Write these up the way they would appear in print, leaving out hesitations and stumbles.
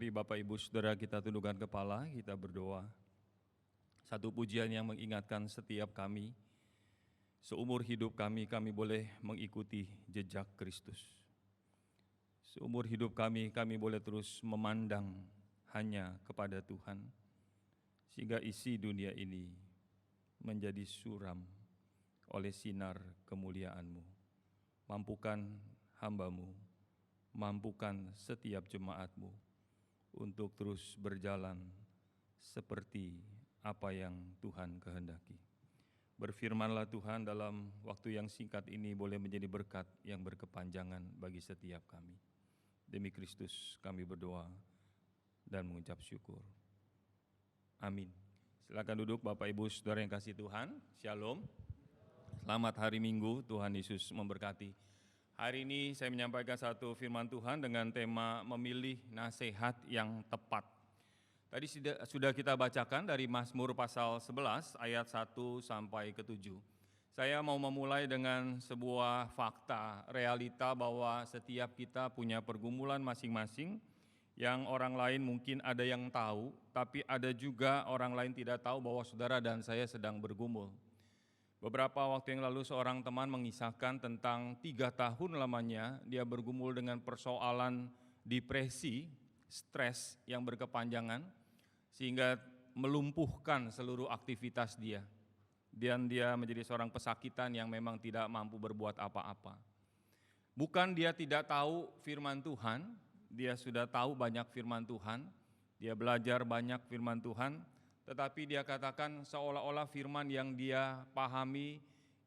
Mari Bapak Ibu Saudara kita tundukkan kepala, kita berdoa. Satu pujian yang mengingatkan setiap kami, seumur hidup kami boleh mengikuti jejak Kristus. Seumur hidup kami boleh terus memandang hanya kepada Tuhan, sehingga isi dunia ini menjadi suram oleh sinar kemuliaan-Mu. Mampukan hamba-Mu, mampukan setiap jemaat-Mu untuk terus berjalan seperti apa yang Tuhan kehendaki. Berfirmanlah Tuhan dalam waktu yang singkat ini boleh menjadi berkat yang berkepanjangan bagi setiap kami. Demi Kristus kami berdoa dan mengucap syukur. Amin. Silakan duduk Bapak Ibu Saudara yang kasih Tuhan. Shalom. Selamat hari Minggu, Tuhan Yesus memberkati. Hari ini saya menyampaikan satu firman Tuhan dengan tema memilih nasihat yang tepat. Tadi sudah kita bacakan dari Mazmur pasal 11 ayat 1 sampai ke 7. Saya mau memulai dengan sebuah fakta, realita bahwa setiap kita punya pergumulan masing-masing yang orang lain mungkin ada yang tahu, tapi ada juga orang lain tidak tahu bahwa saudara dan saya sedang bergumul. Beberapa waktu yang lalu seorang teman mengisahkan tentang 3 tahun lamanya dia bergumul dengan persoalan depresi, stres yang berkepanjangan sehingga melumpuhkan seluruh aktivitas dia. Dan dia menjadi seorang pesakitan yang memang tidak mampu berbuat apa-apa. Bukan dia tidak tahu firman Tuhan, dia sudah tahu banyak firman Tuhan, dia belajar banyak firman Tuhan, tetapi dia katakan seolah-olah firman yang dia pahami,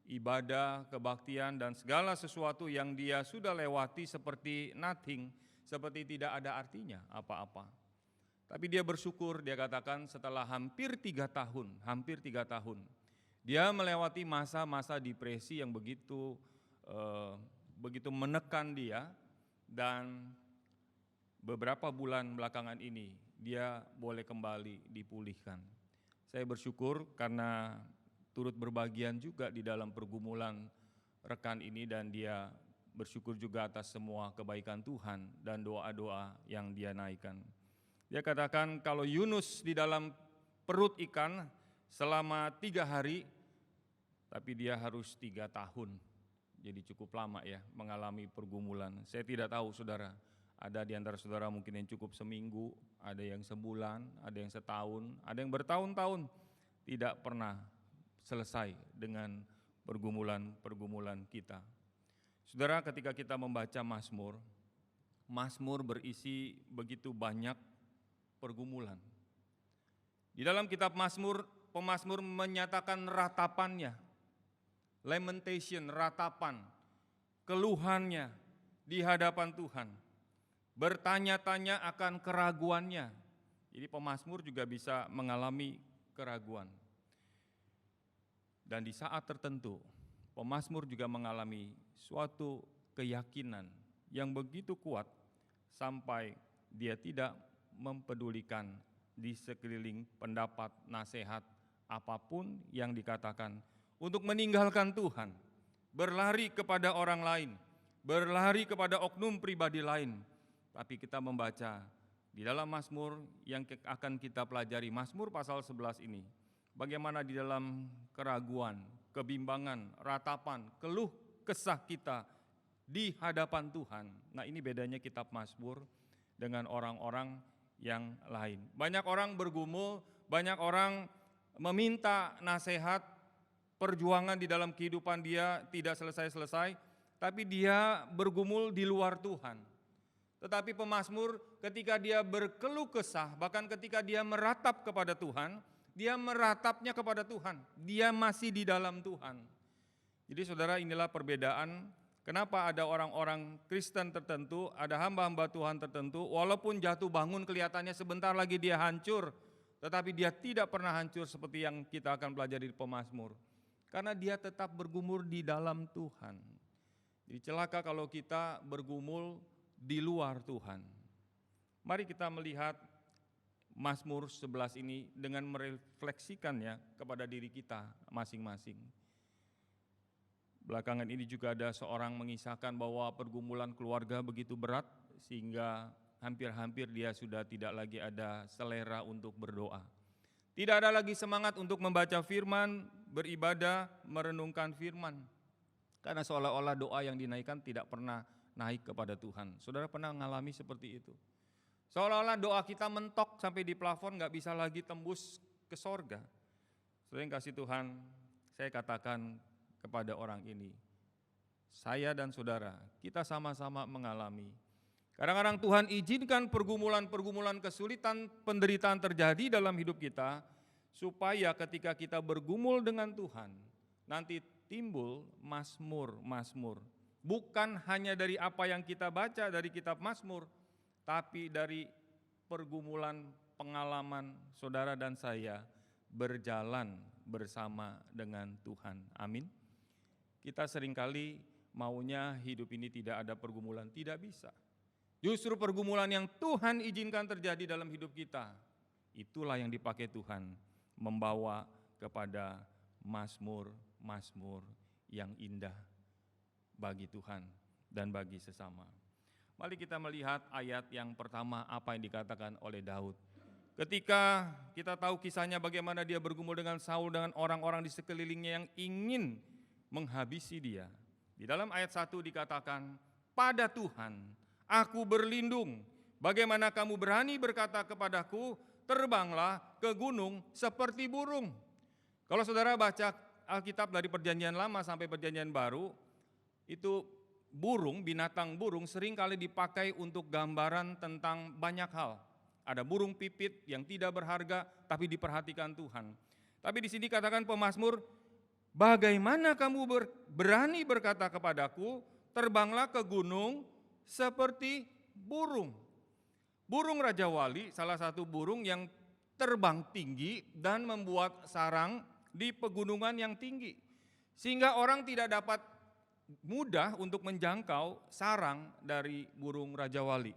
ibadah, kebaktian, dan segala sesuatu yang dia sudah lewati seperti nothing, seperti tidak ada artinya apa-apa. Tapi dia bersyukur, dia katakan setelah hampir 3 tahun, dia melewati masa-masa depresi yang begitu menekan dia, dan beberapa bulan belakangan ini dia boleh kembali dipulihkan. Saya bersyukur karena turut berbagian juga di dalam pergumulan rekan ini dan dia bersyukur juga atas semua kebaikan Tuhan dan doa-doa yang dia naikkan. Dia katakan kalau Yunus di dalam perut ikan selama 3 hari, tapi dia harus 3 tahun. Jadi cukup lama ya mengalami pergumulan. Saya tidak tahu saudara, ada di antara saudara mungkin yang cukup seminggu, ada yang sebulan, ada yang setahun, ada yang bertahun-tahun tidak pernah selesai dengan pergumulan-pergumulan kita. Saudara, ketika kita membaca Mazmur berisi begitu banyak pergumulan. Di dalam kitab Mazmur, pemazmur menyatakan ratapannya, lamentation, ratapan, keluhannya di hadapan Tuhan. Bertanya-tanya akan keraguannya. Jadi pemazmur juga bisa mengalami keraguan. Dan di saat tertentu, pemazmur juga mengalami suatu keyakinan yang begitu kuat sampai dia tidak mempedulikan di sekeliling pendapat, nasihat, apapun yang dikatakan untuk meninggalkan Tuhan, berlari kepada orang lain, berlari kepada oknum pribadi lain. Tapi kita membaca di dalam Mazmur yang akan kita pelajari, Mazmur pasal 11 ini, bagaimana di dalam keraguan, kebimbangan, ratapan, keluh kesah kita di hadapan Tuhan. Nah, ini bedanya kitab Mazmur dengan orang-orang yang lain. Banyak orang bergumul, banyak orang meminta nasihat, perjuangan di dalam kehidupan dia tidak selesai-selesai, tapi dia bergumul di luar Tuhan. Tetapi pemazmur ketika dia berkeluh kesah, bahkan ketika dia meratap kepada Tuhan, dia meratapnya kepada Tuhan, dia masih di dalam Tuhan. Jadi saudara, inilah perbedaan kenapa ada orang-orang Kristen tertentu, ada hamba-hamba Tuhan tertentu, walaupun jatuh bangun kelihatannya sebentar lagi dia hancur, tetapi dia tidak pernah hancur seperti yang kita akan pelajari di pemazmur. Karena dia tetap bergumul di dalam Tuhan. Jadi celaka kalau kita bergumul di luar Tuhan. Mari kita melihat Mazmur 11 ini dengan merefleksikannya kepada diri kita masing-masing. Belakangan ini juga ada seorang mengisahkan bahwa pergumulan keluarga begitu berat sehingga hampir-hampir dia sudah tidak lagi ada selera untuk berdoa. Tidak ada lagi semangat untuk membaca firman, beribadah, merenungkan firman. Karena seolah-olah doa yang dinaikkan tidak pernah naik kepada Tuhan. Saudara pernah mengalami seperti itu? Seolah-olah doa kita mentok sampai di plafon, gak bisa lagi tembus ke sorga. Saudara yang kasih Tuhan, saya katakan kepada orang ini, saya dan saudara, kita sama-sama mengalami. Kadang-kadang Tuhan izinkan pergumulan-pergumulan kesulitan, penderitaan terjadi dalam hidup kita, supaya ketika kita bergumul dengan Tuhan, nanti timbul mazmur-mazmur. Bukan hanya dari apa yang kita baca dari kitab Mazmur, tapi dari pergumulan pengalaman saudara dan saya berjalan bersama dengan Tuhan. Amin. Kita seringkali maunya hidup ini tidak ada pergumulan, tidak bisa. Justru pergumulan yang Tuhan izinkan terjadi dalam hidup kita, itulah yang dipakai Tuhan membawa kepada mazmur-mazmur yang indah bagi Tuhan dan bagi sesama. Mari kita melihat ayat yang pertama apa yang dikatakan oleh Daud. Ketika kita tahu kisahnya bagaimana dia bergumul dengan Saul, dengan orang-orang di sekelilingnya yang ingin menghabisi dia. Di dalam ayat 1 dikatakan, pada Tuhan aku berlindung. Bagaimana kamu berani berkata kepadaku, terbanglah ke gunung seperti burung. Kalau saudara baca Alkitab dari Perjanjian Lama sampai Perjanjian Baru, itu burung, binatang burung seringkali dipakai untuk gambaran tentang banyak hal. Ada burung pipit yang tidak berharga tapi diperhatikan Tuhan. Tapi di sini katakan pemazmur, bagaimana kamu berani berkata kepadaku, terbanglah ke gunung seperti burung. Burung Raja Wali salah satu burung yang terbang tinggi dan membuat sarang di pegunungan yang tinggi. Sehingga orang tidak dapat mudah untuk menjangkau sarang dari burung Raja Wali.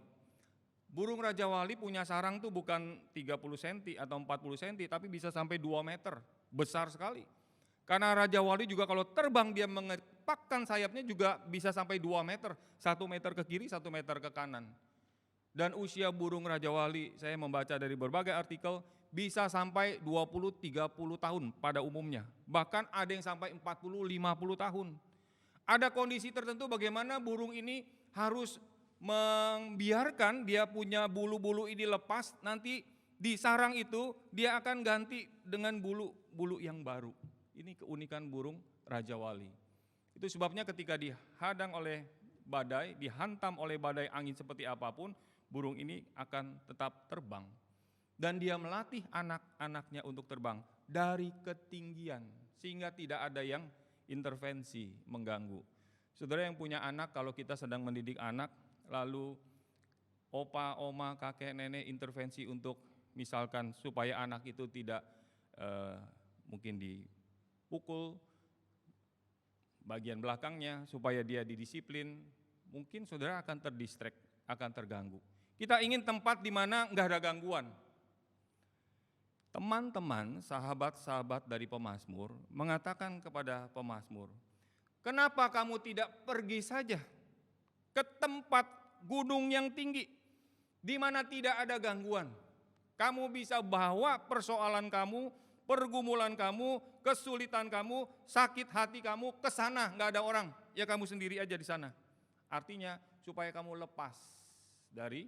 Burung Raja Wali punya sarang tuh bukan 30 cm atau 40 cm, tapi bisa sampai 2 meter, besar sekali. Karena Raja Wali juga kalau terbang dia mengepakkan sayapnya juga bisa sampai 2 meter, 1 meter ke kiri, 1 meter ke kanan. Dan usia burung Raja Wali, saya membaca dari berbagai artikel, bisa sampai 20-30 tahun pada umumnya. Bahkan ada yang sampai 40-50 tahun. Ada kondisi tertentu bagaimana burung ini harus membiarkan dia punya bulu-bulu ini lepas, nanti di sarang itu dia akan ganti dengan bulu-bulu yang baru. Ini keunikan burung Raja Wali. Itu sebabnya ketika dihadang oleh badai, dihantam oleh badai angin seperti apapun, burung ini akan tetap terbang. Dan dia melatih anak-anaknya untuk terbang dari ketinggian, sehingga tidak ada yang intervensi mengganggu. Saudara yang punya anak, kalau kita sedang mendidik anak, lalu opa, oma, kakek, nenek intervensi untuk misalkan supaya anak itu tidak mungkin dipukul bagian belakangnya, supaya dia didisiplin, mungkin saudara akan terdistract, akan terganggu. Kita ingin tempat di mana enggak ada gangguan. Teman-teman, sahabat-sahabat dari pemazmur mengatakan kepada pemazmur, kenapa kamu tidak pergi saja ke tempat gunung yang tinggi, di mana tidak ada gangguan. Kamu bisa bawa persoalan kamu, pergumulan kamu, kesulitan kamu, sakit hati kamu ke sana, enggak ada orang, ya kamu sendiri aja di sana. Artinya supaya kamu lepas dari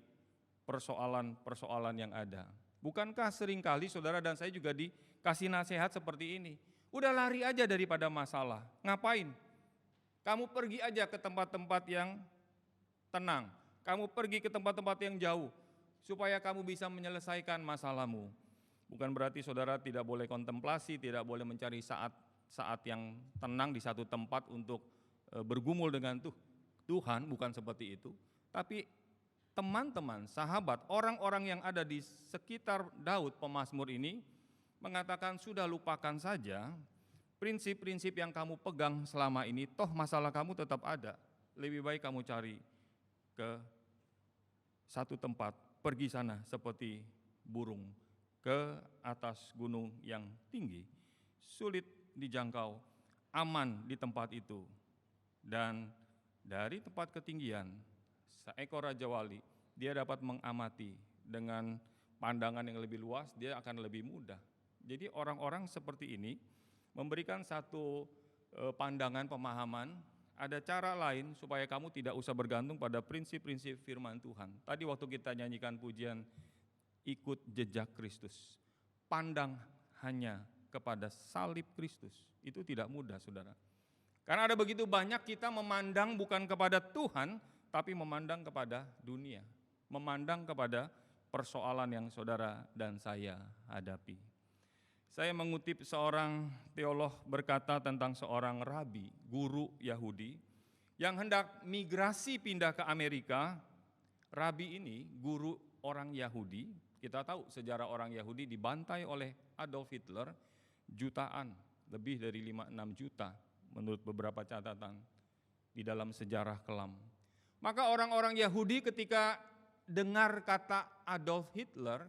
persoalan-persoalan yang ada. Bukankah seringkali saudara dan saya juga dikasih nasihat seperti ini? Udah lari aja daripada masalah, ngapain? Kamu pergi aja ke tempat-tempat yang tenang, kamu pergi ke tempat-tempat yang jauh, supaya kamu bisa menyelesaikan masalahmu. Bukan berarti saudara tidak boleh kontemplasi, tidak boleh mencari saat yang tenang di satu tempat untuk bergumul dengan Tuhan, bukan seperti itu. Tapi teman-teman, sahabat, orang-orang yang ada di sekitar Daud pemazmur ini mengatakan sudah lupakan saja prinsip-prinsip yang kamu pegang selama ini, toh masalah kamu tetap ada. Lebih baik kamu cari ke satu tempat, pergi sana seperti burung ke atas gunung yang tinggi, sulit dijangkau, aman di tempat itu. Dan dari tempat ketinggian, seekor Raja Wali dia dapat mengamati dengan pandangan yang lebih luas, dia akan lebih mudah. Jadi orang-orang seperti ini memberikan satu pandangan, pemahaman, ada cara lain supaya kamu tidak usah bergantung pada prinsip-prinsip firman Tuhan. Tadi waktu kita nyanyikan pujian, ikut jejak Kristus, pandang hanya kepada salib Kristus, itu tidak mudah, saudara. Karena ada begitu banyak kita memandang bukan kepada Tuhan, tapi memandang kepada dunia, memandang kepada persoalan yang saudara dan saya hadapi. Saya mengutip seorang teolog berkata tentang seorang rabi, guru Yahudi, yang hendak migrasi pindah ke Amerika. Rabi ini, guru orang Yahudi, kita tahu sejarah orang Yahudi dibantai oleh Adolf Hitler, jutaan, lebih dari 5-6 juta menurut beberapa catatan di dalam sejarah kelam. Maka orang-orang Yahudi ketika dengar kata Adolf Hitler,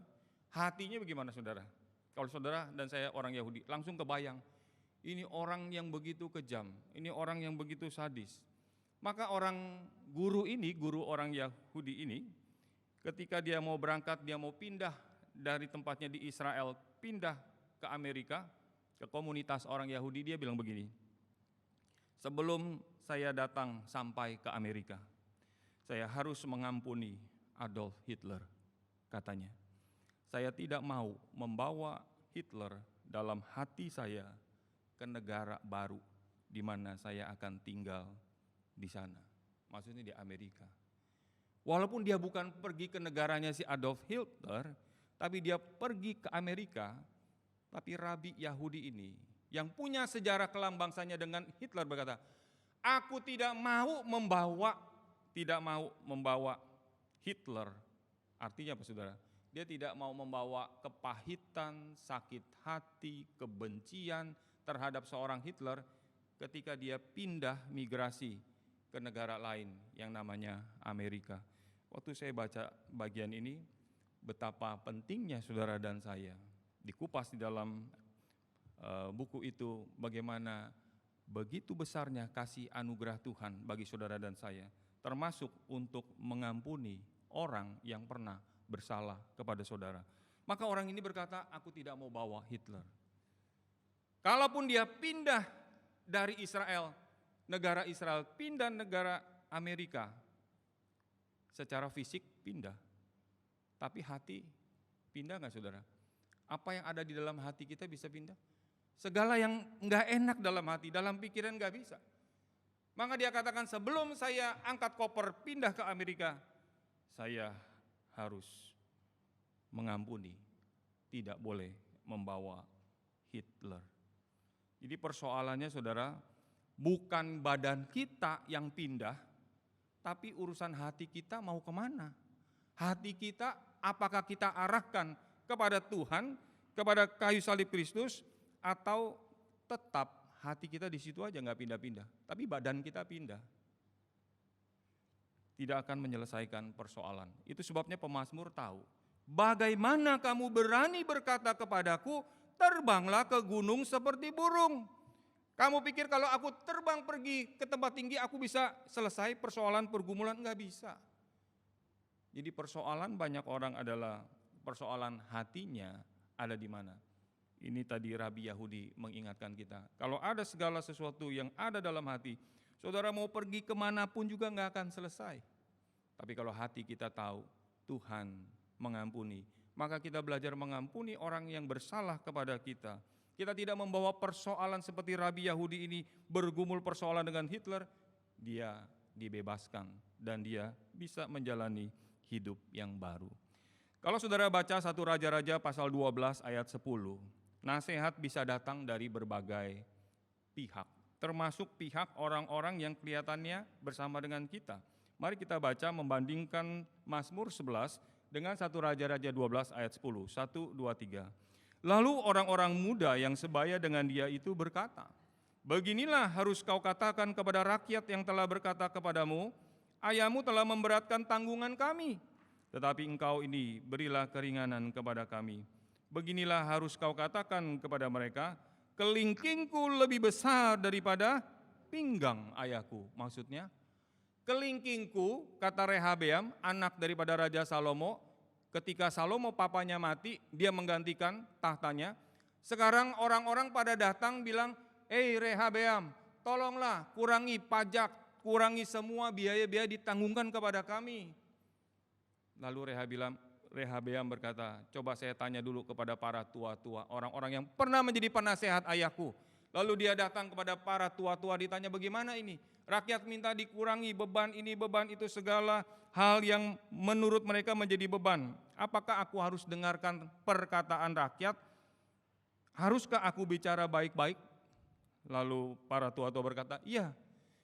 hatinya bagaimana, saudara? Kalau saudara dan saya orang Yahudi, langsung kebayang, ini orang yang begitu kejam, ini orang yang begitu sadis. Maka orang guru ini, guru orang Yahudi ini, ketika dia mau berangkat, dia mau pindah dari tempatnya di Israel, pindah ke Amerika, ke komunitas orang Yahudi, dia bilang begini, sebelum saya datang sampai ke Amerika, saya harus mengampuni Adolf Hitler, katanya. Saya tidak mau membawa Hitler dalam hati saya ke negara baru di mana saya akan tinggal di sana. Maksudnya di Amerika. Walaupun dia bukan pergi ke negaranya si Adolf Hitler, tapi dia pergi ke Amerika, tapi rabi Yahudi ini yang punya sejarah kelam bangsanya dengan Hitler berkata, aku tidak mau membawa Hitler. Artinya apa, saudara? Dia tidak mau membawa kepahitan, sakit hati, kebencian terhadap seorang Hitler ketika dia pindah migrasi ke negara lain yang namanya Amerika. Waktu saya baca bagian ini, betapa pentingnya saudara dan saya dikupas di dalam buku itu, bagaimana begitu besarnya kasih anugerah Tuhan bagi saudara dan saya, termasuk untuk mengampuni orang yang pernah bersalah kepada saudara. Maka orang ini berkata, aku tidak mau bawa Hitler. Kalaupun dia pindah dari Israel, negara Israel, pindah negara Amerika, secara fisik pindah, tapi hati pindah nggak, saudara? Apa yang ada di dalam hati kita bisa pindah? Segala yang nggak enak dalam hati, dalam pikiran nggak bisa. Maka dia katakan, sebelum saya angkat koper pindah ke Amerika, saya harus mengampuni, tidak boleh membawa Hitler. Jadi persoalannya, saudara, bukan badan kita yang pindah, tapi urusan hati kita mau kemana. Hati kita, apakah kita arahkan kepada Tuhan, kepada kayu salib Kristus, atau tetap hati kita di situ aja nggak pindah-pindah, tapi badan kita pindah. Tidak akan menyelesaikan persoalan. Itu sebabnya pemazmur tahu, bagaimana kamu berani berkata kepadaku, terbanglah ke gunung seperti burung. Kamu pikir kalau aku terbang pergi ke tempat tinggi, aku bisa selesai persoalan pergumulan? Enggak bisa. Jadi persoalan banyak orang adalah persoalan hatinya ada di mana. Ini tadi rabi Yahudi mengingatkan kita, kalau ada segala sesuatu yang ada dalam hati, saudara mau pergi kemanapun juga enggak akan selesai. Tapi kalau hati kita tahu Tuhan mengampuni, maka kita belajar mengampuni orang yang bersalah kepada kita. Kita tidak membawa persoalan seperti rabi Yahudi ini bergumul persoalan dengan Hitler, dia dibebaskan dan dia bisa menjalani hidup yang baru. Kalau saudara baca 1 Raja-Raja pasal 12 ayat 10, nasihat bisa datang dari berbagai pihak, termasuk pihak orang-orang yang kelihatannya bersama dengan kita. Mari kita baca membandingkan Mazmur 11 dengan 1 Raja-Raja 12 ayat 10, 1, 2, 3. Lalu orang-orang muda yang sebaya dengan dia itu berkata, beginilah harus kau katakan kepada rakyat yang telah berkata kepadamu, ayahmu telah memberatkan tanggungan kami, tetapi engkau ini berilah keringanan kepada kami. Beginilah harus kau katakan kepada mereka, kelingkingku lebih besar daripada pinggang ayahku. Maksudnya, Kelingkingku, kata Rehabeam, anak daripada Raja Salomo, ketika Salomo papanya mati, dia menggantikan tahtanya. Sekarang orang-orang pada datang bilang, Rehabeam, tolonglah kurangi pajak, kurangi semua biaya-biaya ditanggungkan kepada kami. Lalu Rehabeam berkata, coba saya tanya dulu kepada para tua-tua, orang-orang yang pernah menjadi penasehat ayahku. Lalu dia datang kepada para tua-tua, ditanya bagaimana ini? Rakyat minta dikurangi beban ini, beban itu, segala hal yang menurut mereka menjadi beban. Apakah aku harus dengarkan perkataan rakyat? Haruskah aku bicara baik-baik? Lalu para tua-tua berkata, iya,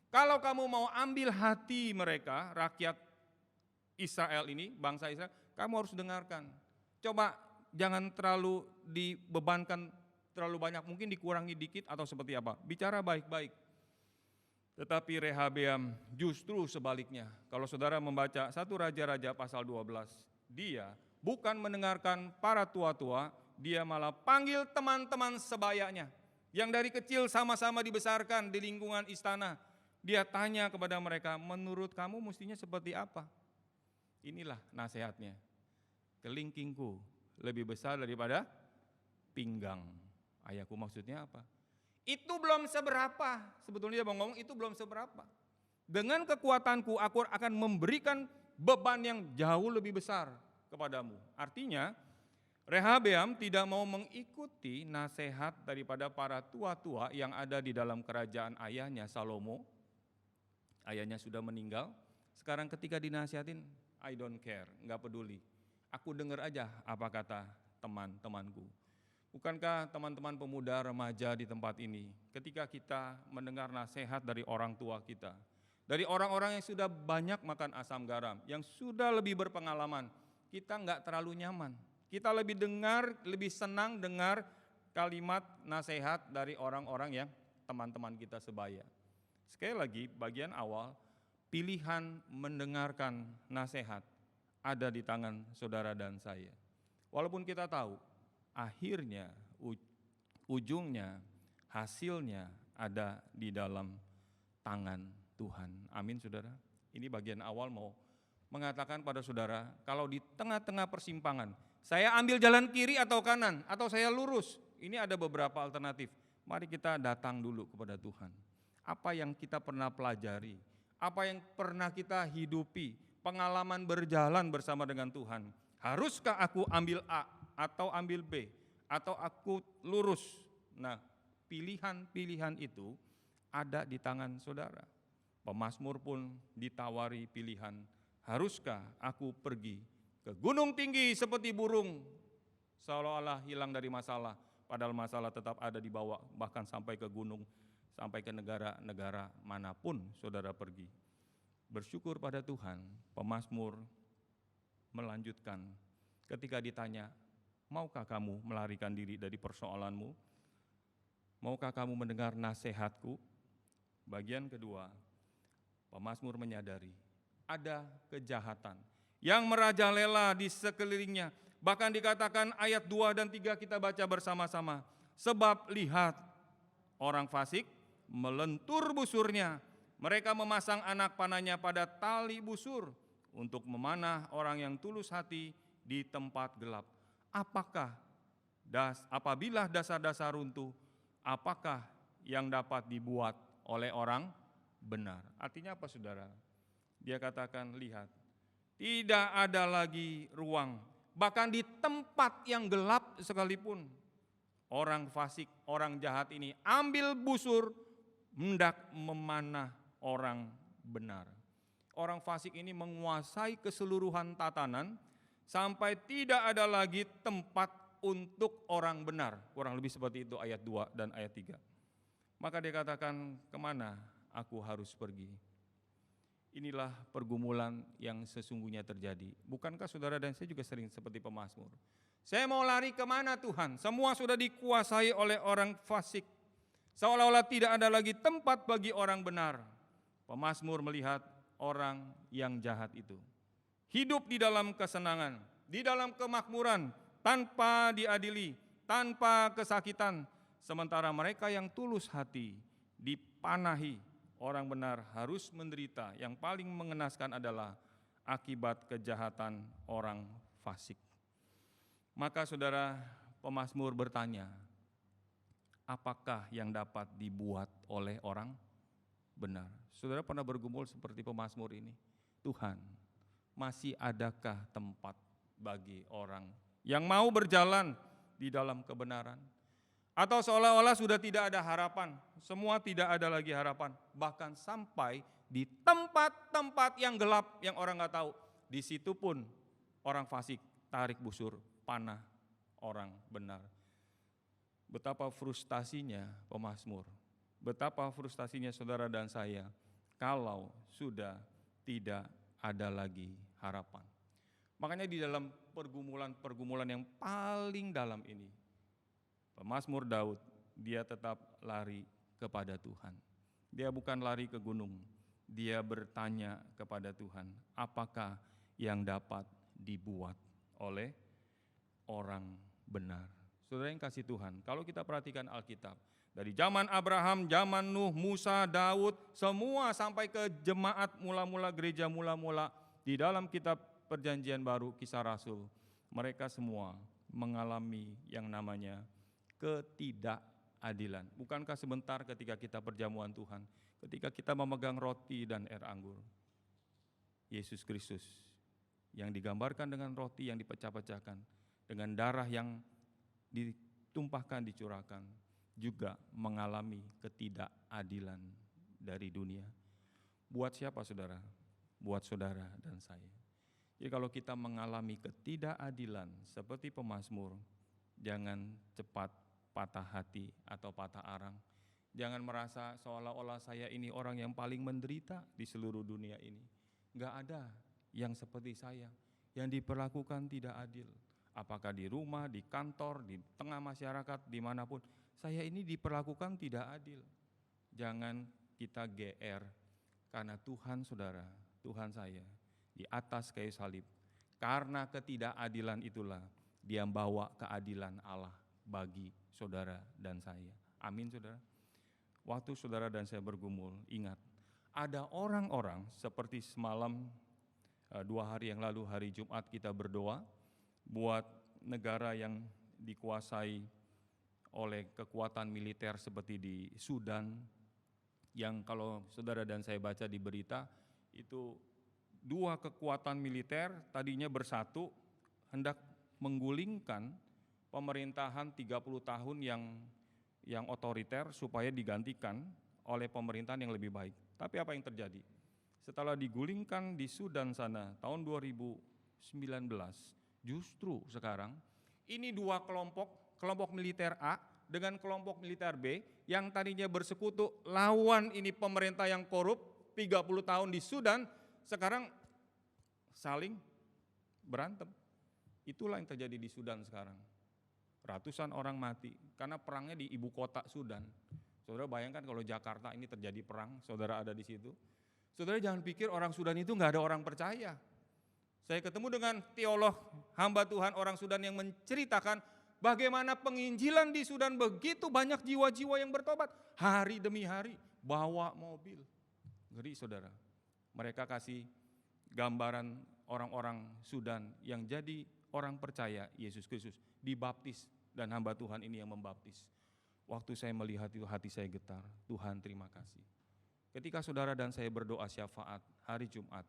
kalau kamu mau ambil hati mereka, rakyat Israel ini, bangsa Israel, kamu harus dengarkan. Coba jangan terlalu dibebankan terlalu banyak, mungkin dikurangi dikit atau seperti apa. Bicara baik-baik. Tetapi Rehabeam justru sebaliknya. Kalau saudara membaca 1 Raja-Raja pasal 12, dia bukan mendengarkan para tua-tua, dia malah panggil teman-teman sebayanya. Yang dari kecil sama-sama dibesarkan di lingkungan istana. Dia tanya kepada mereka, menurut kamu mestinya seperti apa? Inilah nasihatnya. Kelingkingku lebih besar daripada pinggang ayahku. Maksudnya apa? Itu belum seberapa. Sebetulnya dia ngomong itu belum seberapa. Dengan kekuatanku aku akan memberikan beban yang jauh lebih besar kepadamu. Artinya Rehabeam tidak mau mengikuti nasihat daripada para tua-tua yang ada di dalam kerajaan ayahnya Salomo. Ayahnya sudah meninggal. Sekarang ketika dinasihatin, I don't care, enggak peduli. Aku dengar aja apa kata teman-temanku. Bukankah teman-teman pemuda remaja di tempat ini, ketika kita mendengar nasihat dari orang tua kita, dari orang-orang yang sudah banyak makan asam garam, yang sudah lebih berpengalaman, kita enggak terlalu nyaman. Kita lebih senang dengar kalimat nasihat dari orang-orang yang teman-teman kita sebaya. Sekali lagi, bagian awal, pilihan mendengarkan nasihat ada di tangan saudara dan saya. Walaupun kita tahu, akhirnya, ujungnya, hasilnya ada di dalam tangan Tuhan. Amin, saudara. Ini bagian awal mau mengatakan pada saudara, kalau di tengah-tengah persimpangan, saya ambil jalan kiri atau kanan, atau saya lurus, ini ada beberapa alternatif. Mari kita datang dulu kepada Tuhan. Apa yang kita pernah pelajari, apa yang pernah kita hidupi, pengalaman berjalan bersama dengan Tuhan. Haruskah aku ambil A atau ambil B, atau aku lurus? Nah, pilihan-pilihan itu ada di tangan saudara. Pemazmur pun ditawari pilihan, haruskah aku pergi ke gunung tinggi seperti burung, seolah-olah hilang dari masalah, padahal masalah tetap ada di bawah, bahkan sampai ke gunung, sampai ke negara-negara manapun saudara pergi. Bersyukur pada Tuhan, pemazmur melanjutkan ketika ditanya, maukah kamu melarikan diri dari persoalanmu? Maukah kamu mendengar nasihatku? Bagian kedua, pemazmur menyadari ada kejahatan yang merajalela di sekelilingnya. Bahkan dikatakan ayat 2 dan 3 kita baca bersama-sama. Sebab lihat, orang fasik melentur busurnya. Mereka memasang anak panahnya pada tali busur untuk memanah orang yang tulus hati di tempat gelap. Apabila dasar-dasar runtuh, apakah yang dapat dibuat oleh orang benar? Artinya apa, saudara? Dia katakan, lihat, tidak ada lagi ruang. Bahkan di tempat yang gelap sekalipun, orang fasik, orang jahat ini ambil busur, hendak memanah orang benar. Orang fasik ini menguasai keseluruhan tatanan, sampai tidak ada lagi tempat untuk orang benar. Kurang lebih seperti itu ayat 2 dan ayat 3. Maka dia katakan, kemana aku harus pergi? Inilah pergumulan yang sesungguhnya terjadi. Bukankah saudara dan saya juga sering seperti pemazmur? Saya mau lari kemana Tuhan? Semua sudah dikuasai oleh orang fasik. Seolah-olah tidak ada lagi tempat bagi orang benar. Pemazmur melihat orang yang jahat itu hidup di dalam kesenangan, di dalam kemakmuran, tanpa diadili, tanpa kesakitan. Sementara mereka yang tulus hati dipanahi, orang benar harus menderita. Yang paling mengenaskan adalah akibat kejahatan orang fasik. Maka saudara pemazmur bertanya, apakah yang dapat dibuat oleh orang benar? Saudara pernah bergumul seperti pemazmur ini? Tuhan, masih adakah tempat bagi orang yang mau berjalan di dalam kebenaran? Atau seolah-olah sudah tidak ada harapan, semua tidak ada lagi harapan. Bahkan sampai di tempat-tempat yang gelap yang orang nggak tahu, di situ pun orang fasik tarik busur panah orang benar. Betapa frustasinya pemazmur, betapa frustasinya saudara dan saya kalau sudah tidak ada lagi harapan. Makanya di dalam pergumulan yang paling dalam ini, pemazmur Daud, dia tetap lari kepada Tuhan. Dia bukan lari ke gunung, dia bertanya kepada Tuhan, apakah yang dapat dibuat oleh orang benar. Saudara yang kasih Tuhan, kalau kita perhatikan Alkitab, dari zaman Abraham, zaman Nuh, Musa, Daud, semua sampai ke jemaat mula-mula, gereja mula-mula, di dalam kitab Perjanjian Baru, Kisah Rasul, mereka semua mengalami yang namanya ketidakadilan. Bukankah sebentar ketika kita perjamuan Tuhan, ketika kita memegang roti dan air anggur, Yesus Kristus yang digambarkan dengan roti yang dipecah-pecahkan, dengan darah yang ditumpahkan, dicurahkan, juga mengalami ketidakadilan dari dunia. Buat siapa saudara? Buat saudara dan saya. Jadi kalau kita mengalami ketidakadilan seperti pemazmur, jangan cepat patah hati atau patah arang. Jangan merasa seolah-olah saya ini orang yang paling menderita di seluruh dunia ini. Enggak ada yang seperti saya, yang diperlakukan tidak adil. Apakah di rumah, di kantor, di tengah masyarakat, dimanapun, saya ini diperlakukan tidak adil. Jangan kita GR, karena Tuhan saudara, Tuhan saya, di atas kayu salib, karena ketidakadilan itulah Dia membawa keadilan Allah bagi saudara dan saya. Amin saudara. Waktu saudara dan saya bergumul, ingat, ada orang-orang seperti semalam, 2 hari yang lalu, hari Jumat kita berdoa, buat negara yang dikuasai oleh kekuatan militer seperti di Sudan, yang kalau saudara dan saya baca di berita, itu 2 kekuatan militer tadinya bersatu, hendak menggulingkan pemerintahan 30 tahun yang otoriter supaya digantikan oleh pemerintahan yang lebih baik. Tapi apa yang terjadi? Setelah digulingkan di Sudan sana tahun 2019, justru sekarang ini 2 kelompok militer A dengan kelompok militer B yang tadinya bersekutu lawan ini pemerintah yang korup 30 tahun di Sudan, sekarang saling berantem. Itulah yang terjadi di Sudan sekarang. Ratusan orang mati karena perangnya di ibu kota Sudan. Saudara bayangkan kalau Jakarta ini terjadi perang, saudara ada di situ. Saudara jangan pikir orang Sudan itu nggak ada orang percaya. Saya ketemu dengan teolog hamba Tuhan orang Sudan yang menceritakan bagaimana penginjilan di Sudan, begitu banyak jiwa-jiwa yang bertobat. Hari demi hari bawa mobil. Ngeri saudara. Mereka kasih gambaran orang-orang Sudan yang jadi orang percaya Yesus Kristus, dibaptis, dan hamba Tuhan ini yang membaptis. Waktu saya melihat itu hati saya getar. Tuhan terima kasih. Ketika saudara dan saya berdoa syafaat hari Jumat,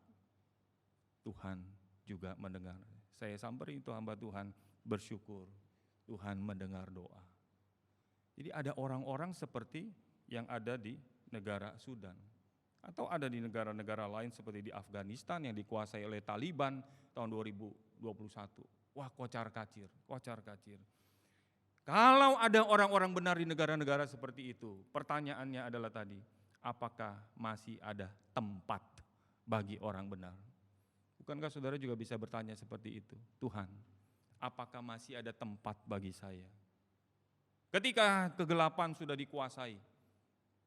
Tuhan juga mendengar. Saya samperin itu hamba Tuhan, bersyukur Tuhan mendengar doa. Jadi ada orang-orang seperti yang ada di negara Sudan, atau ada di negara-negara lain seperti di Afghanistan yang dikuasai oleh Taliban tahun 2021. Wah, kocar kacir. Kalau ada orang-orang benar di negara-negara seperti itu, pertanyaannya adalah tadi, apakah masih ada tempat bagi orang benar? Bukankah saudara juga bisa bertanya seperti itu? Tuhan, apakah masih ada tempat bagi saya? Ketika kegelapan sudah dikuasai,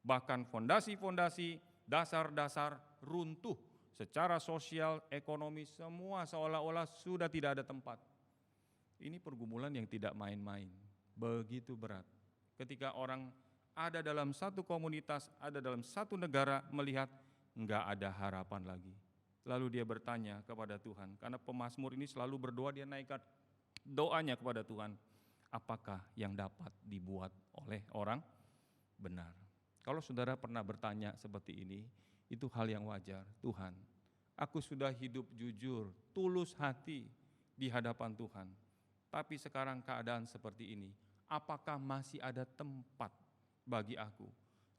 bahkan fondasi-fondasi, dasar-dasar runtuh secara sosial, ekonomi, semua seolah-olah sudah tidak ada tempat. Ini pergumulan yang tidak main-main, begitu berat. Ketika orang ada dalam satu komunitas, ada dalam satu negara melihat enggak ada harapan lagi. Lalu dia bertanya kepada Tuhan, karena pemazmur ini selalu berdoa, dia naikkan doanya kepada Tuhan. Apakah yang dapat dibuat oleh orang benar? Kalau saudara pernah bertanya seperti ini, itu hal yang wajar. Tuhan, aku sudah hidup jujur, tulus hati di hadapan Tuhan. Tapi sekarang keadaan seperti ini, apakah masih ada tempat bagi aku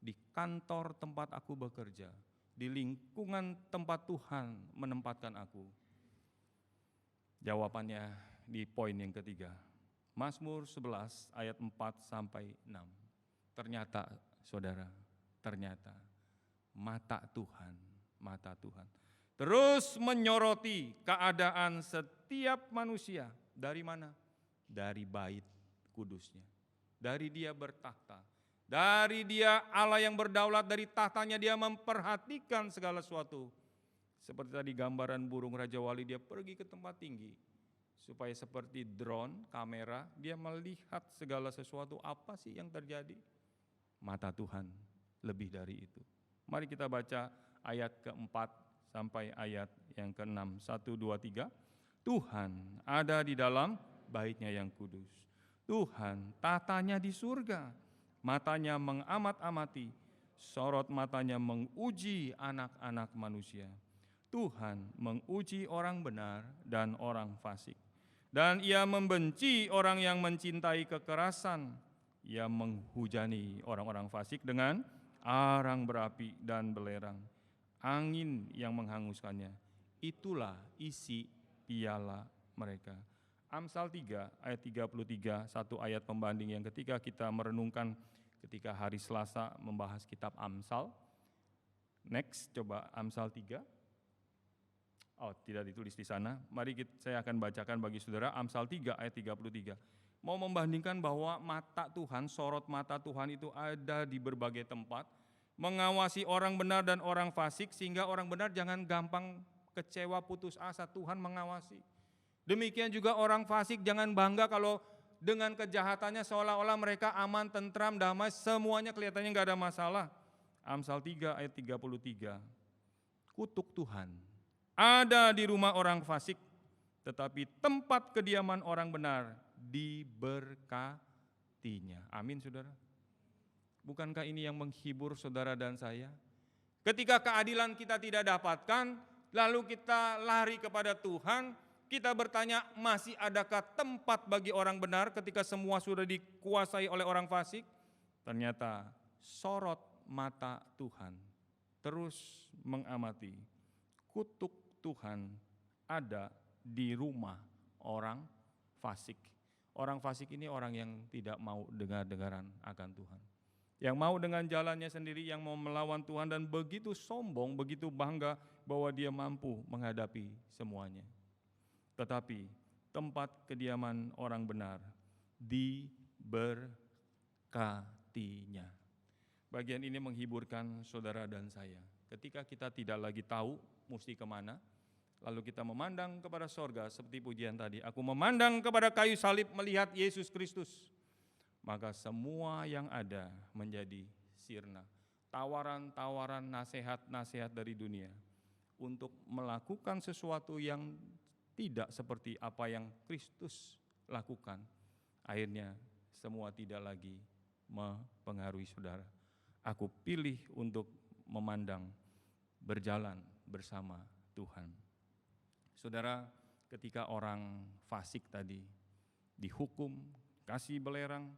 di kantor tempat aku bekerja, di lingkungan tempat Tuhan menempatkan aku? Jawabannya di poin yang ketiga, Mazmur 11 ayat 4 sampai 6. Ternyata saudara, ternyata mata Tuhan terus menyoroti keadaan setiap manusia. Dari mana? Dari bait kudusnya. Dari Dia bertakhta. Dari Dia Allah yang berdaulat, dari tahtanya Dia memperhatikan segala sesuatu. Seperti tadi gambaran burung Raja Wali, dia pergi ke tempat tinggi. Supaya seperti drone, kamera, dia melihat segala sesuatu, apa sih yang terjadi. Mata Tuhan lebih dari itu. Mari kita baca ayat keempat sampai ayat yang keenam. 1, 2, 3. Tuhan ada di dalam bait-Nya yang kudus. Tuhan tatanya di surga. Matanya mengamat-amati, sorot matanya menguji anak-anak manusia. Tuhan menguji orang benar dan orang fasik. Dan Ia membenci orang yang mencintai kekerasan. Ia menghujani orang-orang fasik dengan arang berapi dan belerang, angin yang menghanguskannya. Itulah isi piala mereka. Amsal 3 ayat 33, satu ayat pembanding yang ketika kita merenungkan ketika hari Selasa membahas kitab Amsal. Next, coba Amsal 3. Oh, tidak ditulis di sana. Mari saya akan bacakan bagi saudara Amsal 3 ayat 33. Mau membandingkan bahwa mata Tuhan, sorot mata Tuhan itu ada di berbagai tempat, mengawasi orang benar dan orang fasik, sehingga orang benar jangan gampang kecewa, putus asa. Tuhan mengawasi. Demikian juga orang fasik jangan bangga kalau dengan kejahatannya seolah-olah mereka aman, tentram, damai, semuanya kelihatannya enggak ada masalah. Amsal 3 ayat 33. Kutuk Tuhan ada di rumah orang fasik, tetapi tempat kediaman orang benar diberkatinya. Amin, saudara. Bukankah ini yang menghibur saudara dan saya? Ketika keadilan kita tidak dapatkan, lalu kita lari kepada Tuhan, kita bertanya, masih adakah tempat bagi orang benar ketika semua sudah dikuasai oleh orang fasik? Ternyata sorot mata Tuhan terus mengamati. Kutuk Tuhan ada di rumah orang fasik. Orang fasik ini orang yang tidak mau dengar-dengaran akan Tuhan. Yang mau dengan jalannya sendiri, yang mau melawan Tuhan dan begitu sombong, begitu bangga bahwa dia mampu menghadapi semuanya. Tetapi tempat kediaman orang benar diberkatinya. Bagian ini menghiburkan saudara dan saya. Ketika kita tidak lagi tahu mesti kemana, lalu kita memandang kepada sorga seperti pujian tadi. Aku memandang kepada kayu salib melihat Yesus Kristus. Maka semua yang ada menjadi sirna. Tawaran-tawaran, nasihat-nasihat dari dunia untuk melakukan sesuatu yang tidak seperti apa yang Kristus lakukan, akhirnya semua tidak lagi mempengaruhi saudara. Aku pilih untuk memandang, berjalan bersama Tuhan. Saudara, ketika orang fasik tadi dihukum, kasih belerang,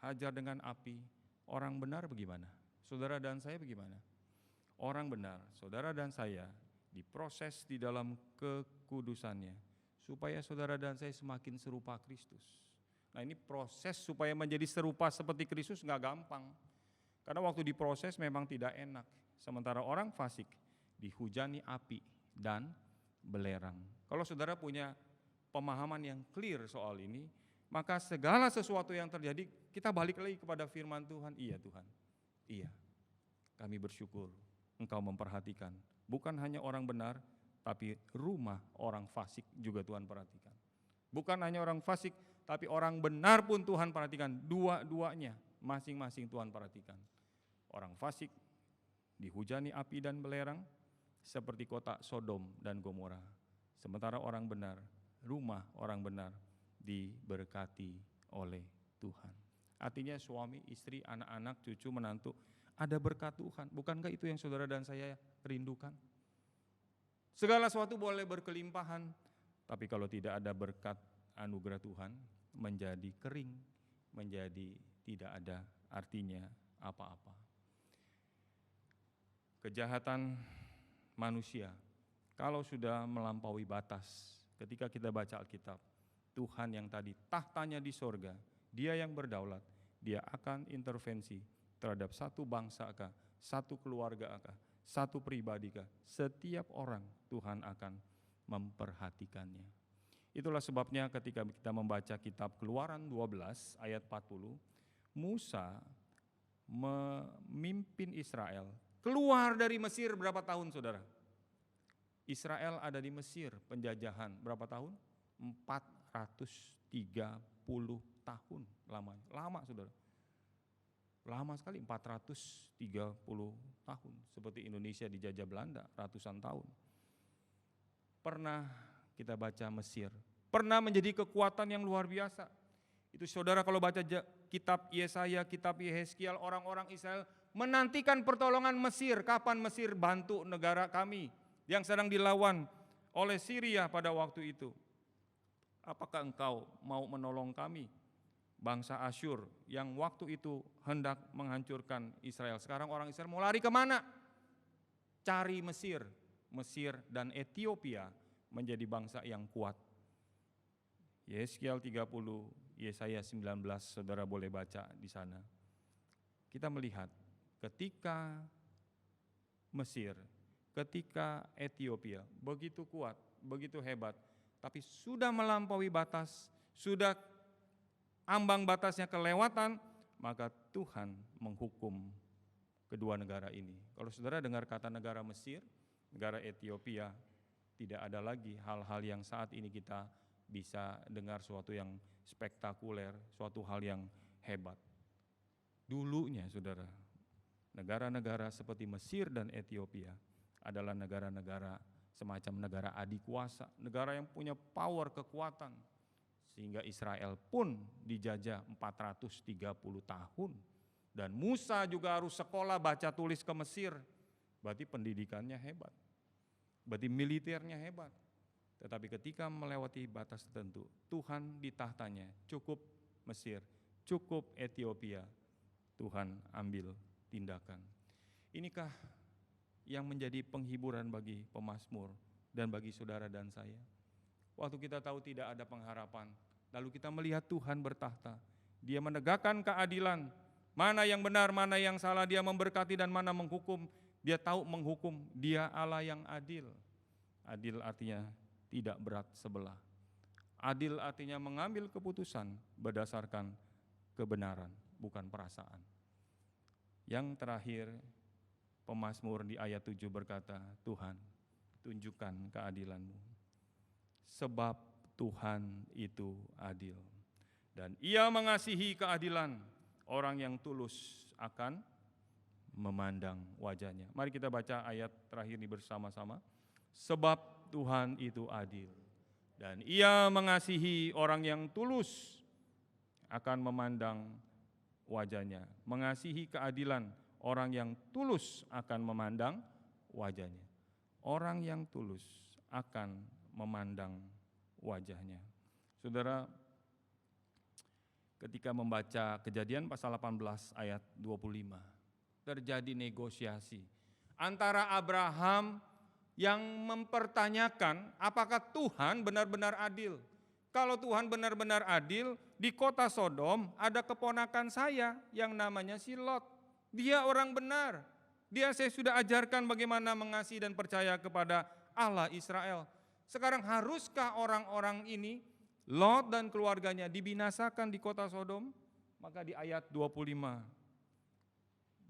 dihajar dengan api, orang benar bagaimana? Saudara dan saya bagaimana? Orang benar, saudara dan saya diproses di dalam kekudusannya, supaya saudara dan saya semakin serupa Kristus. Nah, ini proses supaya menjadi serupa seperti Kristus nggak gampang. Karena waktu diproses memang tidak enak. Sementara orang fasik dihujani api dan belerang. Kalau saudara punya pemahaman yang clear soal ini, maka segala sesuatu yang terjadi, kita balik lagi kepada firman Tuhan. Iya Tuhan, iya, kami bersyukur Engkau memperhatikan. Bukan hanya orang benar, tapi rumah orang fasik juga Tuhan perhatikan. Bukan hanya orang fasik, tapi orang benar pun Tuhan perhatikan, dua-duanya. masing-masing Tuhan perhatikan. Orang fasik dihujani api dan belerang seperti kota Sodom dan Gomora. Sementara orang benar, rumah orang benar diberkati oleh Tuhan. Artinya suami, istri, anak-anak, cucu, menantu ada berkat Tuhan. Bukankah itu yang saudara dan saya rindukan? Segala sesuatu boleh berkelimpahan, tapi kalau tidak ada berkat anugerah Tuhan, menjadi kering, menjadi tidak ada artinya apa-apa. Kejahatan manusia, kalau sudah melampaui batas, ketika kita baca Alkitab, Tuhan yang tadi tahtanya di sorga, Dia yang berdaulat, Dia akan intervensi terhadap satu bangsa kah, satu keluarga kah, satu pribadi kah, setiap orang Tuhan akan memperhatikannya. Itulah sebabnya ketika kita membaca kitab Keluaran 12 ayat 40, Musa memimpin Israel keluar dari Mesir berapa tahun saudara? Israel ada di Mesir penjajahan berapa tahun? 430 tahun lamanya. Lama saudara. Lama sekali, 430 tahun. Seperti Indonesia dijajah Belanda ratusan tahun. Pernah kita baca Mesir, pernah menjadi kekuatan yang luar biasa. Itu saudara kalau baca kitab Yesaya, kitab Yehezkiel, orang-orang Israel menantikan pertolongan Mesir. Kapan Mesir bantu negara kami yang sedang dilawan oleh Syria pada waktu itu? Apakah engkau mau menolong kami? Bangsa Asyur yang waktu itu hendak menghancurkan Israel. Sekarang orang Israel mau lari kemana? Cari Mesir. Mesir dan Ethiopia menjadi bangsa yang kuat. Yehezkiel 30, Yesaya 19, saudara boleh baca di sana. Kita melihat ketika Mesir, ketika Ethiopia begitu kuat, begitu hebat, tapi sudah melampaui batas, sudah ambang batasnya kelewatan, maka Tuhan menghukum kedua negara ini. Kalau saudara dengar kata negara Mesir, negara Ethiopia, tidak ada lagi hal-hal yang saat ini kita bisa dengar suatu yang spektakuler, suatu hal yang hebat. Dulunya saudara, negara-negara seperti Mesir dan Ethiopia adalah negara-negara semacam negara adikuasa, negara yang punya power, kekuatan. Sehingga Israel pun dijajah 430 tahun. Dan Musa juga harus sekolah baca tulis ke Mesir. Berarti pendidikannya hebat. Berarti militernya hebat. Tetapi ketika melewati batas tertentu, Tuhan di tahtanya cukup Mesir, cukup Ethiopia, Tuhan ambil tindakan. Inikah yang menjadi penghiburan bagi pemazmur dan bagi saudara dan saya? Waktu kita tahu tidak ada pengharapan, lalu kita melihat Tuhan bertahta. Dia menegakkan keadilan, mana yang benar, mana yang salah, Dia memberkati dan mana menghukum. Dia tahu menghukum, Dia Allah yang adil. Adil artinya tidak berat sebelah. Adil artinya mengambil keputusan berdasarkan kebenaran, bukan perasaan. Yang terakhir, pemazmur di ayat 7 berkata, Tuhan, tunjukkan keadilan-Mu. Sebab Tuhan itu adil. Dan Ia mengasihi keadilan, orang yang tulus akan memandang wajahnya. Mari kita baca ayat terakhir ini bersama-sama. Sebab Tuhan itu adil, dan Ia mengasihi orang yang tulus akan memandang wajahnya. Mengasihi keadilan, orang yang tulus akan memandang wajahnya. Orang yang tulus akan memandang wajahnya. Saudara, ketika membaca Kejadian pasal 18 ayat 25, terjadi negosiasi antara Abraham yang mempertanyakan apakah Tuhan benar-benar adil. Kalau Tuhan benar-benar adil, di kota Sodom ada keponakan saya yang namanya si Lot. Dia orang benar. Dia saya sudah ajarkan bagaimana mengasihi dan percaya kepada Allah Israel. Sekarang haruskah orang-orang ini, Lot dan keluarganya, dibinasakan di kota Sodom? Maka di ayat 25,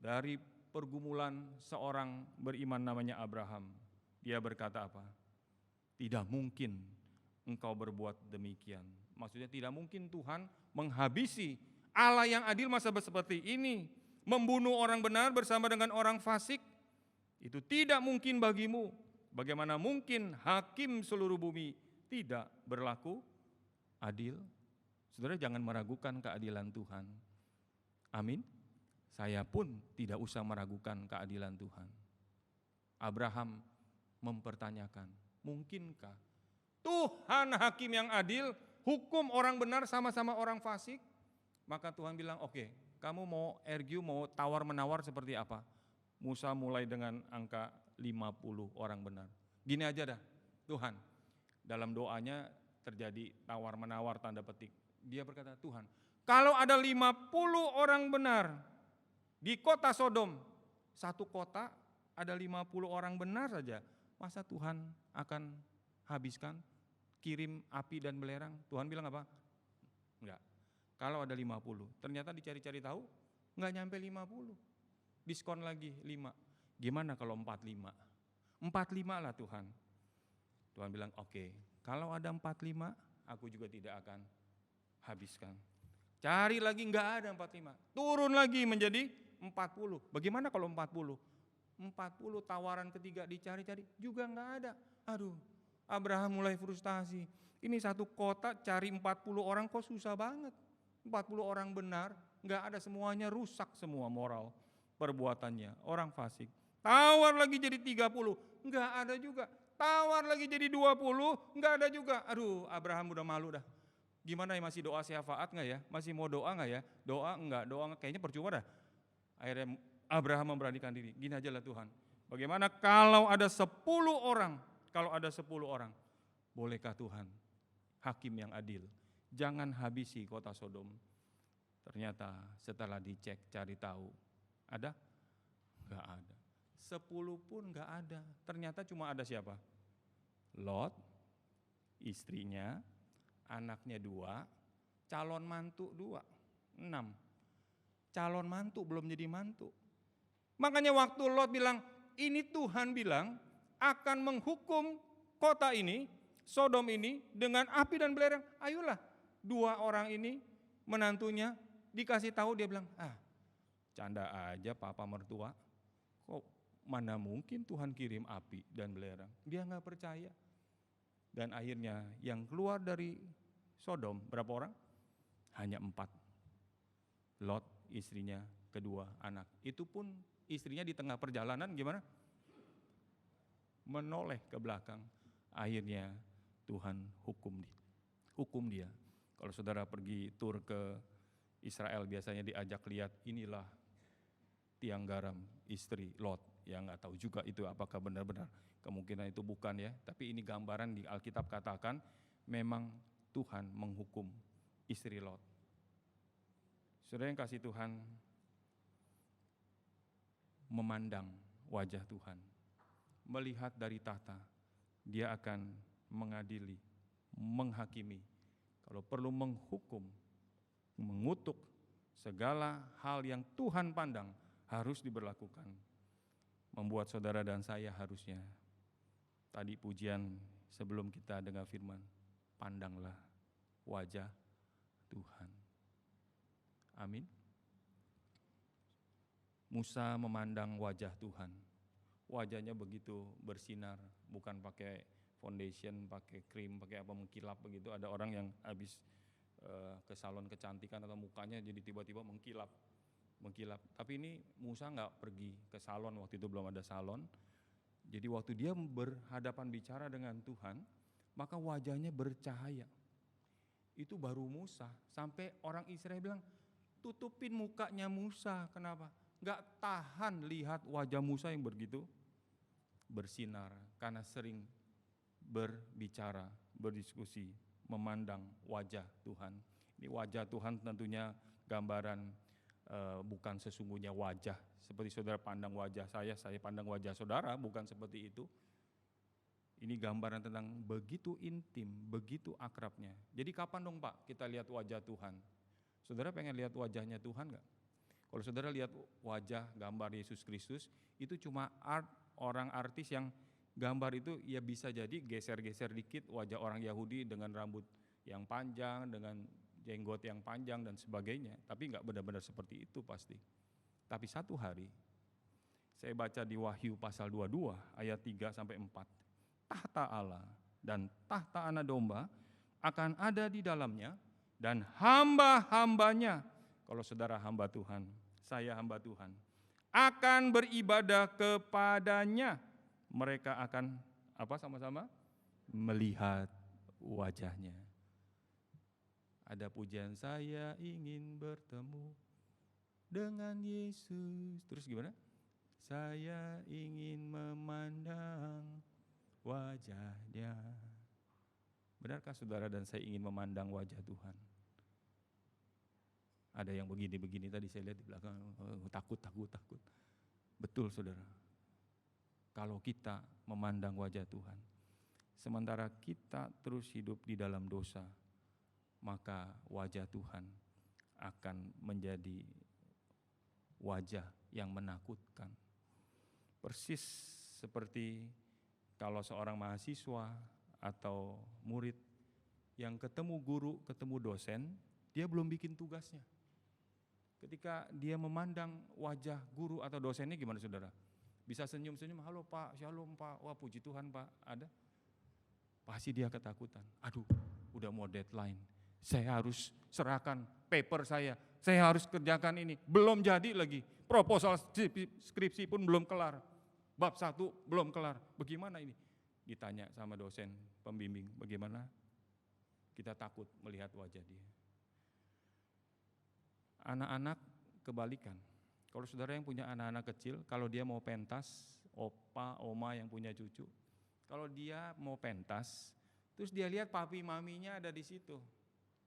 dari pergumulan seorang beriman namanya Abraham, dia berkata apa? Tidak mungkin engkau berbuat demikian. Maksudnya tidak mungkin Tuhan menghabisi Allah yang adil masa seperti ini? Membunuh orang benar bersama dengan orang fasik? Itu tidak mungkin bagimu. Bagaimana mungkin hakim seluruh bumi tidak berlaku adil? Saudara, jangan meragukan keadilan Tuhan. Amin. Saya pun tidak usah meragukan keadilan Tuhan. Abraham mempertanyakan, mungkinkah Tuhan hakim yang adil hukum orang benar sama-sama orang fasik? Maka Tuhan bilang, oke, kamu mau argue, mau tawar-menawar seperti apa? Musa mulai dengan angka 50 orang benar. Gini aja dah, Tuhan, dalam doanya terjadi tawar-menawar tanda petik. Dia berkata, Tuhan, kalau ada 50 orang benar di kota Sodom, satu kota ada 50 orang benar saja, masa Tuhan akan habiskan, kirim api dan belerang? Tuhan bilang apa? Enggak. Kalau ada 50, ternyata dicari-cari tahu, enggak nyampe 50. Diskon lagi 5. Gimana kalau 45? 45 lah Tuhan. Tuhan bilang, oke, kalau ada 45, aku juga tidak akan habiskan. Cari lagi, enggak ada 45. Turun lagi menjadi 40. Bagaimana kalau 40? 40 tawaran ketiga dicari-cari juga enggak ada. Aduh, Abraham mulai frustasi. Ini satu kota cari 40 orang kok susah banget. 40 orang benar, enggak ada, semuanya rusak semua moral perbuatannya, orang fasik. Tawar lagi jadi 30, enggak ada juga. Tawar lagi jadi 20, enggak ada juga. Aduh, Abraham udah malu dah. Gimana ya, masih doa syafaat enggak ya? Masih mau doa enggak ya? Doa enggak, kayaknya percuma dah. Akhirnya Abraham memberanikan diri, gini aja lah Tuhan. Bagaimana kalau ada 10 orang? Kalau ada 10 orang, bolehkah Tuhan, hakim yang adil, jangan habisi kota Sodom? Ternyata setelah dicek, cari tahu, ada? Enggak ada. 10 pun enggak ada. Ternyata cuma ada siapa? Lot, istrinya, anaknya 2, calon mantu 2, 6. Calon mantu belum jadi mantu. Makanya waktu Lot bilang, ini Tuhan bilang akan menghukum kota ini, Sodom ini dengan api dan belerang. Ayolah, 2 orang ini menantunya dikasih tahu, dia bilang, canda aja papa mertua. Kok mana mungkin Tuhan kirim api dan belerang? Dia nggak percaya. Dan akhirnya yang keluar dari Sodom berapa orang? Hanya 4. Lot, istrinya, kedua anak. Itu pun istrinya di tengah perjalanan gimana? Menoleh ke belakang. Akhirnya Tuhan hukum dia. Kalau saudara pergi tur ke Israel, biasanya diajak lihat, inilah tiang garam istri Lot. Yang nggak tahu juga itu apakah benar-benar, kemungkinan itu bukan ya. Tapi ini gambaran di Alkitab katakan memang Tuhan menghukum istri Lot. Saudara yang kasih Tuhan, memandang wajah Tuhan, melihat dari tahta, dia akan mengadili, menghakimi, kalau perlu menghukum, mengutuk segala hal yang Tuhan pandang harus diberlakukan. Membuat saudara dan saya harusnya, tadi pujian sebelum kita dengar firman, pandanglah wajah Tuhan. Amin. Musa memandang wajah Tuhan. Wajahnya begitu bersinar, bukan pakai foundation, pakai krim, pakai apa, mengkilap begitu. Ada orang yang habis ke salon kecantikan atau mukanya jadi tiba-tiba mengkilap. Tapi ini Musa nggak pergi ke salon, waktu itu belum ada salon. Jadi waktu dia berhadapan bicara dengan Tuhan, maka wajahnya bercahaya. Itu baru Musa, sampai orang Israel bilang, tutupin mukanya Musa. Kenapa? Gak tahan lihat wajah Musa yang begitu bersinar, karena sering berbicara, berdiskusi, memandang wajah Tuhan. Ini wajah Tuhan tentunya gambaran, bukan sesungguhnya wajah seperti saudara pandang wajah saya pandang wajah saudara, bukan seperti itu. Ini gambaran tentang begitu intim, begitu akrabnya. Jadi kapan dong Pak kita lihat wajah Tuhan? Saudara pengen lihat wajahnya Tuhan gak? Kalau saudara lihat wajah gambar Yesus Kristus, itu cuma orang artis yang gambar itu ya bisa jadi geser-geser dikit wajah orang Yahudi dengan rambut yang panjang, dengan jenggot yang panjang dan sebagainya, tapi nggak benar-benar seperti itu pasti. Tapi satu hari, saya baca di Wahyu pasal 22 ayat 3 sampai 4. Tahta Allah dan tahta Anak Domba akan ada di dalamnya dan hamba-hambanya. Kalau saudara hamba Tuhan, saya hamba Tuhan, akan beribadah kepadanya. Mereka akan apa sama-sama? Melihat wajahnya. Ada pujian, saya ingin bertemu dengan Yesus. Terus gimana? Saya ingin memandang wajahnya. Benarkah saudara dan saya ingin memandang wajah Tuhan? Ada yang begini-begini tadi saya lihat di belakang, takut. Betul saudara. Kalau kita memandang wajah Tuhan, sementara kita terus hidup di dalam dosa, maka wajah Tuhan akan menjadi wajah yang menakutkan. Persis seperti kalau seorang mahasiswa atau murid yang ketemu guru, ketemu dosen, dia belum bikin tugasnya. Ketika dia memandang wajah guru atau dosennya gimana saudara? Bisa senyum-senyum, halo Pak, shalom Pak, wah puji Tuhan Pak, ada? Pasti dia ketakutan, aduh udah mau deadline, saya harus serahkan paper saya harus kerjakan ini, belum jadi lagi, proposal skripsi pun belum kelar, bab 1 belum kelar, bagaimana ini? Ditanya sama dosen pembimbing, bagaimana? Kita takut melihat wajah dia. Anak-anak kebalikan. Kalau saudara yang punya anak-anak kecil, kalau dia mau pentas, opa, oma yang punya cucu, kalau dia mau pentas, terus dia lihat papi maminya ada di situ.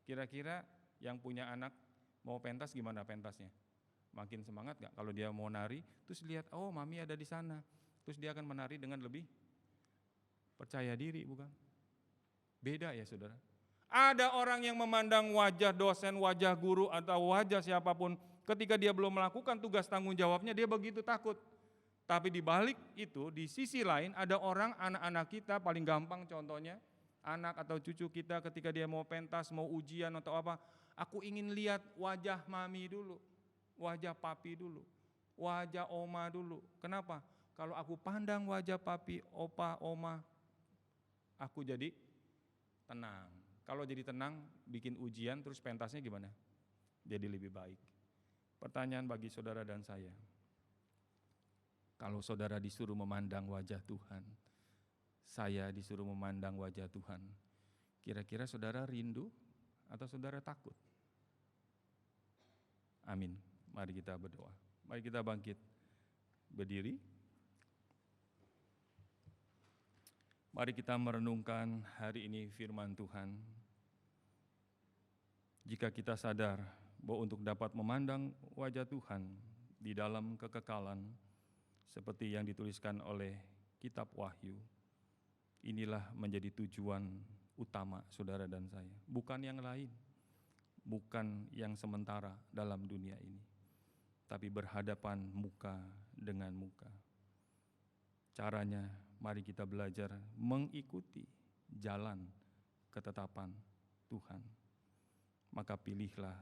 Kira-kira yang punya anak mau pentas gimana pentasnya? Makin semangat gak? Kalau dia mau nari, terus lihat, oh mami ada di sana. Terus dia akan menari dengan lebih percaya diri, bukan? Beda ya saudara. Ada orang yang memandang wajah dosen, wajah guru, atau wajah siapapun, ketika dia belum melakukan tugas tanggung jawabnya, dia begitu takut. Tapi di balik itu, di sisi lain ada orang, anak-anak kita, paling gampang contohnya, anak atau cucu kita ketika dia mau pentas, mau ujian atau apa, aku ingin lihat wajah mami dulu, wajah papi dulu, wajah oma dulu. Kenapa? Kalau aku pandang wajah papi, opa, oma, aku jadi tenang. Kalau jadi tenang, bikin ujian, terus pentasnya gimana? Jadi lebih baik. Pertanyaan bagi saudara dan saya, kalau saudara disuruh memandang wajah Tuhan, saya disuruh memandang wajah Tuhan, kira-kira saudara rindu atau saudara takut? Amin. Mari kita berdoa. Mari kita bangkit, berdiri. Mari kita merenungkan hari ini firman Tuhan. Jika kita sadar bahwa untuk dapat memandang wajah Tuhan di dalam kekekalan, seperti yang dituliskan oleh kitab Wahyu, inilah menjadi tujuan utama saudara dan saya. Bukan yang lain, bukan yang sementara dalam dunia ini, tapi berhadapan muka dengan muka. Caranya, mari kita belajar mengikuti jalan ketetapan Tuhan. Maka pilihlah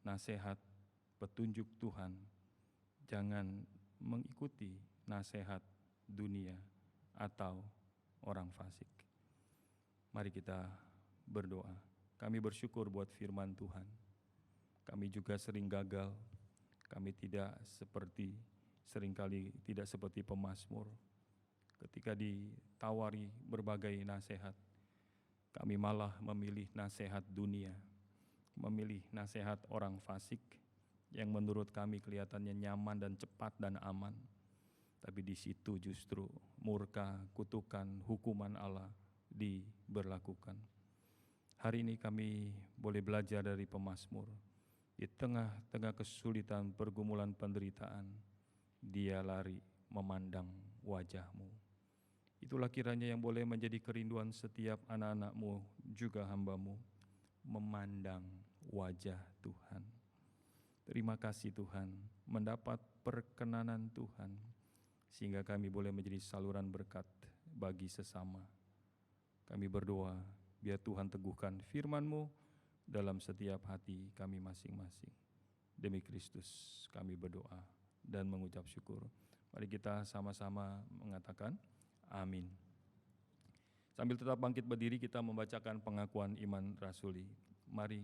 nasihat petunjuk Tuhan, jangan mengikuti nasihat dunia atau orang fasik. Mari kita berdoa. Kami bersyukur buat firman Tuhan. Kami juga sering gagal, kami seringkali tidak seperti pemazmur. Ketika ditawari berbagai nasihat, kami malah memilih nasihat dunia, memilih nasihat orang fasik yang menurut kami kelihatannya nyaman dan cepat dan aman. Tapi di situ justru murka, kutukan, hukuman Allah diberlakukan. Hari ini kami boleh belajar dari pemazmur. Di tengah-tengah kesulitan pergumulan penderitaan, dia lari memandang wajah-Mu. Itulah kiranya yang boleh menjadi kerinduan setiap anak-anak-Mu, juga hamba-Mu, memandang wajah Tuhan. Terima kasih Tuhan, mendapat perkenanan Tuhan, sehingga kami boleh menjadi saluran berkat bagi sesama. Kami berdoa, biar Tuhan teguhkan firman-Mu dalam setiap hati kami masing-masing. Demi Kristus kami berdoa dan mengucap syukur. Mari kita sama-sama mengatakan amin. Sambil tetap bangkit berdiri, kita membacakan pengakuan iman rasuli. Mari